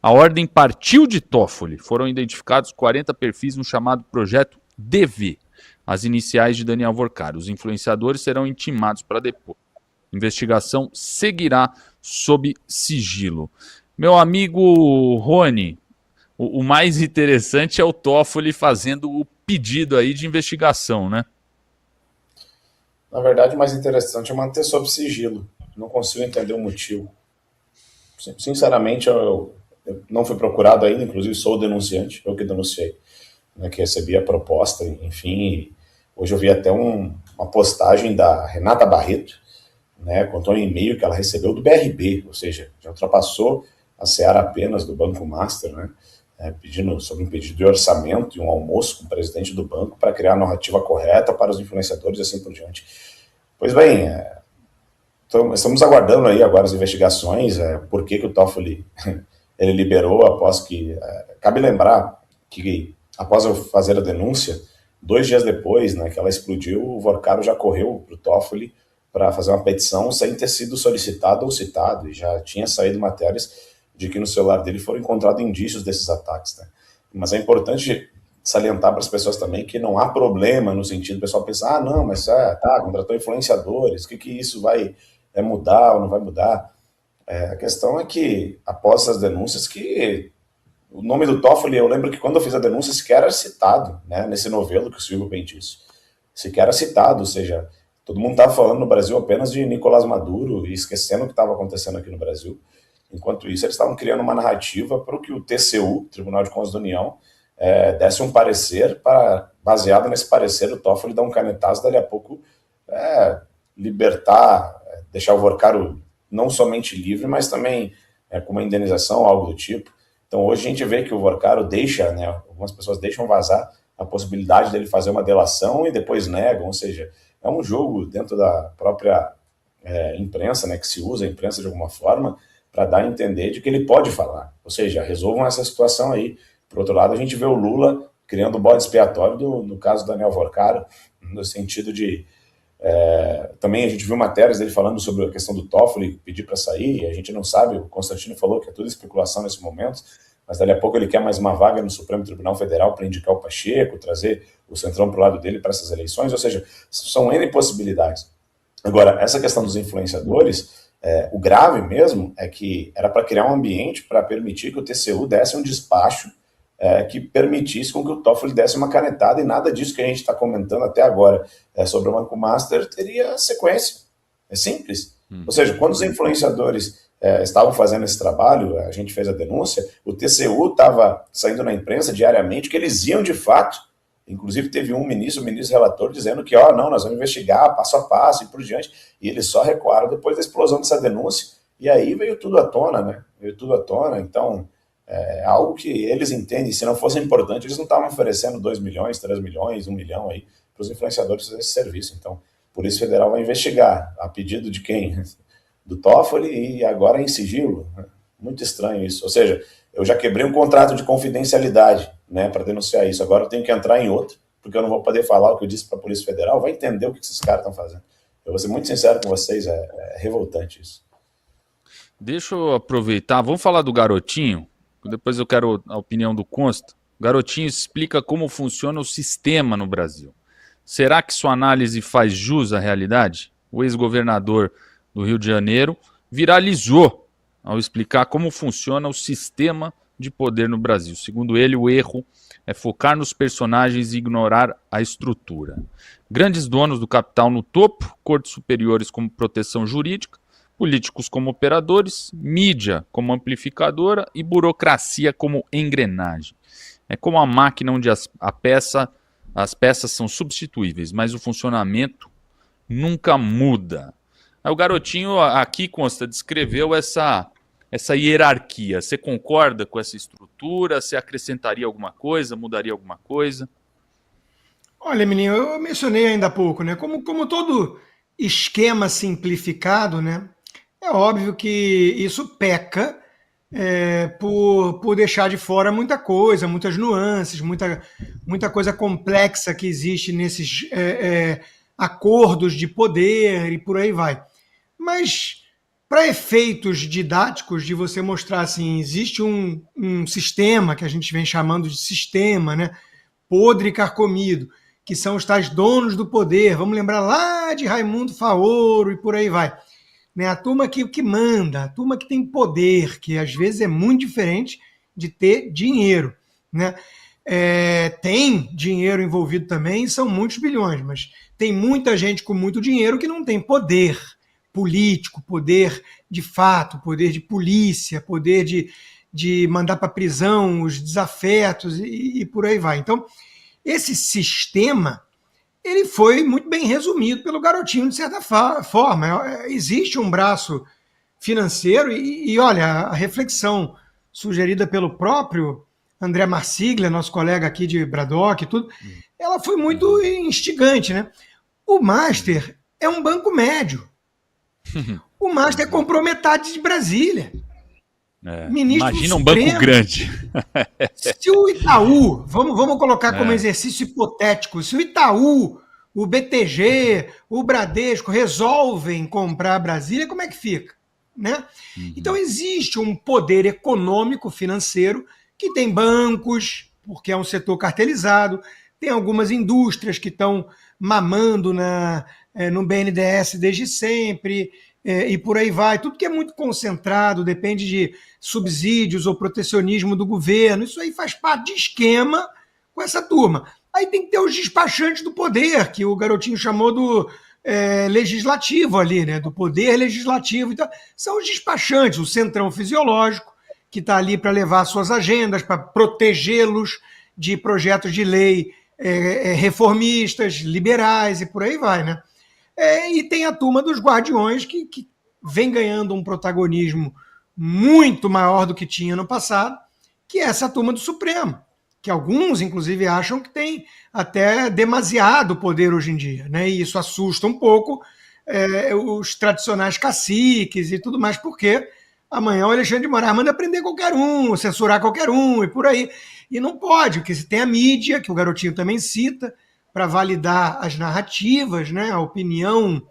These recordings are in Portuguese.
A ordem partiu de Toffoli. Foram identificados 40 perfis no chamado Projeto DV, as iniciais de Daniel Vorcari. Os influenciadores serão intimados para depor. Investigação seguirá sob sigilo. Meu amigo Rony, o mais interessante é o Toffoli fazendo o pedido aí de investigação, né? Na verdade, o mais interessante é manter sob sigilo. Não consigo entender o motivo. Sinceramente, eu não fui procurado ainda, inclusive sou o denunciante, eu que denunciei, né, que recebi a proposta, enfim. Hoje eu vi até uma postagem da Renata Barreto, né, contou um e-mail que ela recebeu do BRB, ou seja, já ultrapassou a seara apenas do Banco Master, né, pedindo sobre um pedido de orçamento e um almoço com o presidente do banco para criar a narrativa correta para os influenciadores e assim por diante. Pois bem, estamos aguardando aí agora as investigações, por que o Toffoli ele liberou após que... cabe lembrar que após eu fazer a denúncia, 2 dias depois, né, que ela explodiu, o Vorcaro já correu para o Toffoli para fazer uma petição sem ter sido solicitado ou citado, e já tinha saído matérias de que no celular dele foram encontrados indícios desses ataques. Né? Mas é importante salientar para as pessoas também que não há problema no sentido do pessoal pensar, ah, não, mas tá, contratou influenciadores, o que isso vai mudar ou não vai mudar? A questão é que, após essas denúncias, que o nome do Toffoli, eu lembro que quando eu fiz a denúncia, sequer era citado, né, nesse novelo que o Silvio bem disse. Sequer era citado, ou seja, todo mundo estava falando no Brasil apenas de Nicolás Maduro e esquecendo o que estava acontecendo aqui no Brasil. Enquanto isso, eles estavam criando uma narrativa para que o TCU, Tribunal de Contas da União, desse um parecer para, baseado nesse parecer, o Toffoli dar um canetaço, dali a pouco libertar, deixar o Vorcaro não somente livre, mas também com uma indenização, algo do tipo. Então hoje a gente vê que o Vorcaro deixa, né, algumas pessoas deixam vazar a possibilidade dele fazer uma delação e depois negam, ou seja, é um jogo dentro da própria imprensa, né, que se usa a imprensa de alguma forma para dar a entender de que ele pode falar. Ou seja, resolvam essa situação aí. Por outro lado, a gente vê o Lula criando o bode expiatório no caso do Daniel Vorcaro, no sentido de também a gente viu matérias dele falando sobre a questão do Toffoli pedir para sair, e a gente não sabe, o Constantino falou que é tudo especulação nesse momento, mas dali a pouco ele quer mais uma vaga no Supremo Tribunal Federal para indicar o Pacheco, trazer o Centrão para o lado dele para essas eleições, ou seja, são N possibilidades. Agora, essa questão dos influenciadores, o grave mesmo é que era para criar um ambiente para permitir que o TCU desse um despacho que permitisse com que o Toffoli desse uma canetada, e nada disso que a gente está comentando até agora sobre o Banco Master teria sequência. É simples. Ou seja, quando os influenciadores estavam fazendo esse trabalho, a gente fez a denúncia, o TCU estava saindo na imprensa diariamente que eles iam de fato, inclusive teve o ministro relator, dizendo que, não, nós vamos investigar passo a passo e por diante, e eles só recuaram depois da explosão dessa denúncia, e aí veio tudo à tona, né? Veio tudo à tona, então algo que eles entendem, se não fosse importante, eles não estavam oferecendo 2 milhões, 3 milhões, 1 milhão aí para os influenciadores fazer esse serviço. Então, a Polícia Federal vai investigar a pedido de quem? Do Toffoli, e agora em sigilo. Muito estranho isso. Ou seja, eu já quebrei um contrato de confidencialidade, né, para denunciar isso. Agora eu tenho que entrar em outro, porque eu não vou poder falar o que eu disse para a Polícia Federal. Vai entender o que esses caras estão fazendo. Eu vou ser muito sincero com vocês, é revoltante isso. Deixa eu aproveitar, vamos falar do Garotinho, depois eu quero a opinião do Consta. O Garotinho explica como funciona o sistema no Brasil. Será que sua análise faz jus à realidade? O ex-governador do Rio de Janeiro viralizou ao explicar como funciona o sistema de poder no Brasil. Segundo ele, o erro é focar nos personagens e ignorar a estrutura. Grandes donos do capital no topo, cortes superiores como proteção jurídica, políticos como operadores, mídia como amplificadora e burocracia como engrenagem. É como a máquina onde as peças são substituíveis, mas o funcionamento nunca muda. O Garotinho aqui, Consta, descreveu essa hierarquia. Você concorda com essa estrutura? Você acrescentaria alguma coisa? Mudaria alguma coisa? Olha, menino, eu mencionei ainda há pouco, né? Como todo esquema simplificado, né? É óbvio que isso peca por deixar de fora muita coisa, muitas nuances, muita coisa complexa que existe nesses acordos de poder e por aí vai. Mas para efeitos didáticos, de você mostrar assim, existe um sistema que a gente vem chamando de sistema, né? Podre e carcomido, que são os tais donos do poder. Vamos lembrar lá de Raimundo Faoro e por aí vai. Né? A turma que manda, a turma que tem poder, que às vezes é muito diferente de ter dinheiro. Né? Tem dinheiro envolvido também, são muitos bilhões, mas tem muita gente com muito dinheiro que não tem poder político, poder de fato, poder de polícia, poder de mandar para prisão os desafetos e por aí vai. Então, esse sistema ele foi muito bem resumido pelo Garotinho, de certa forma. Existe um braço financeiro e olha, a reflexão sugerida pelo próprio André Marsiglia, nosso colega aqui de Braddock e tudo, ela foi muito instigante, né? O Master é um banco médio. O Master comprou metade de Brasília. Imagina um banco grande. Se o Itaú, vamos colocar como exercício hipotético, se o Itaú, o BTG, o Bradesco resolvem comprar Brasília, como é que fica? Né? Então existe um poder econômico, financeiro, que tem bancos, porque é um setor cartelizado, tem algumas indústrias que estão mamando no BNDES desde sempre, e por aí vai. Tudo que é muito concentrado, depende de subsídios ou protecionismo do governo, isso aí faz parte de esquema com essa turma. Aí tem que ter os despachantes do poder, que o Garotinho chamou do legislativo ali, né? Do poder legislativo. Então, são os despachantes, o centrão fisiológico, que está ali para levar suas agendas, para protegê-los de projetos de lei reformistas, liberais e por aí vai, né? E tem a turma dos guardiões que vem ganhando um protagonismo muito maior do que tinha no passado, que é essa turma do Supremo, que alguns, inclusive, acham que tem até demasiado poder hoje em dia, né? E isso assusta um pouco os tradicionais caciques e tudo mais, porque amanhã o Alexandre de Moraes manda prender qualquer um, censurar qualquer um e por aí. E não pode, porque se tem a mídia, que o Garotinho também cita, para validar as narrativas, né, a opinião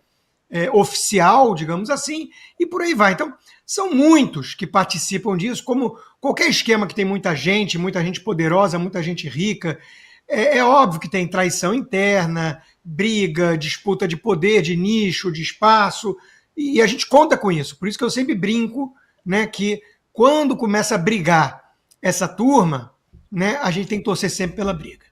oficial, digamos assim, e por aí vai. Então, são muitos que participam disso, como qualquer esquema que tem muita gente poderosa, muita gente rica. É óbvio que tem traição interna, briga, disputa de poder, de nicho, de espaço, e a gente conta com isso. Por isso que eu sempre brinco, né, que quando começa a brigar essa turma, né, a gente tem que torcer sempre pela briga.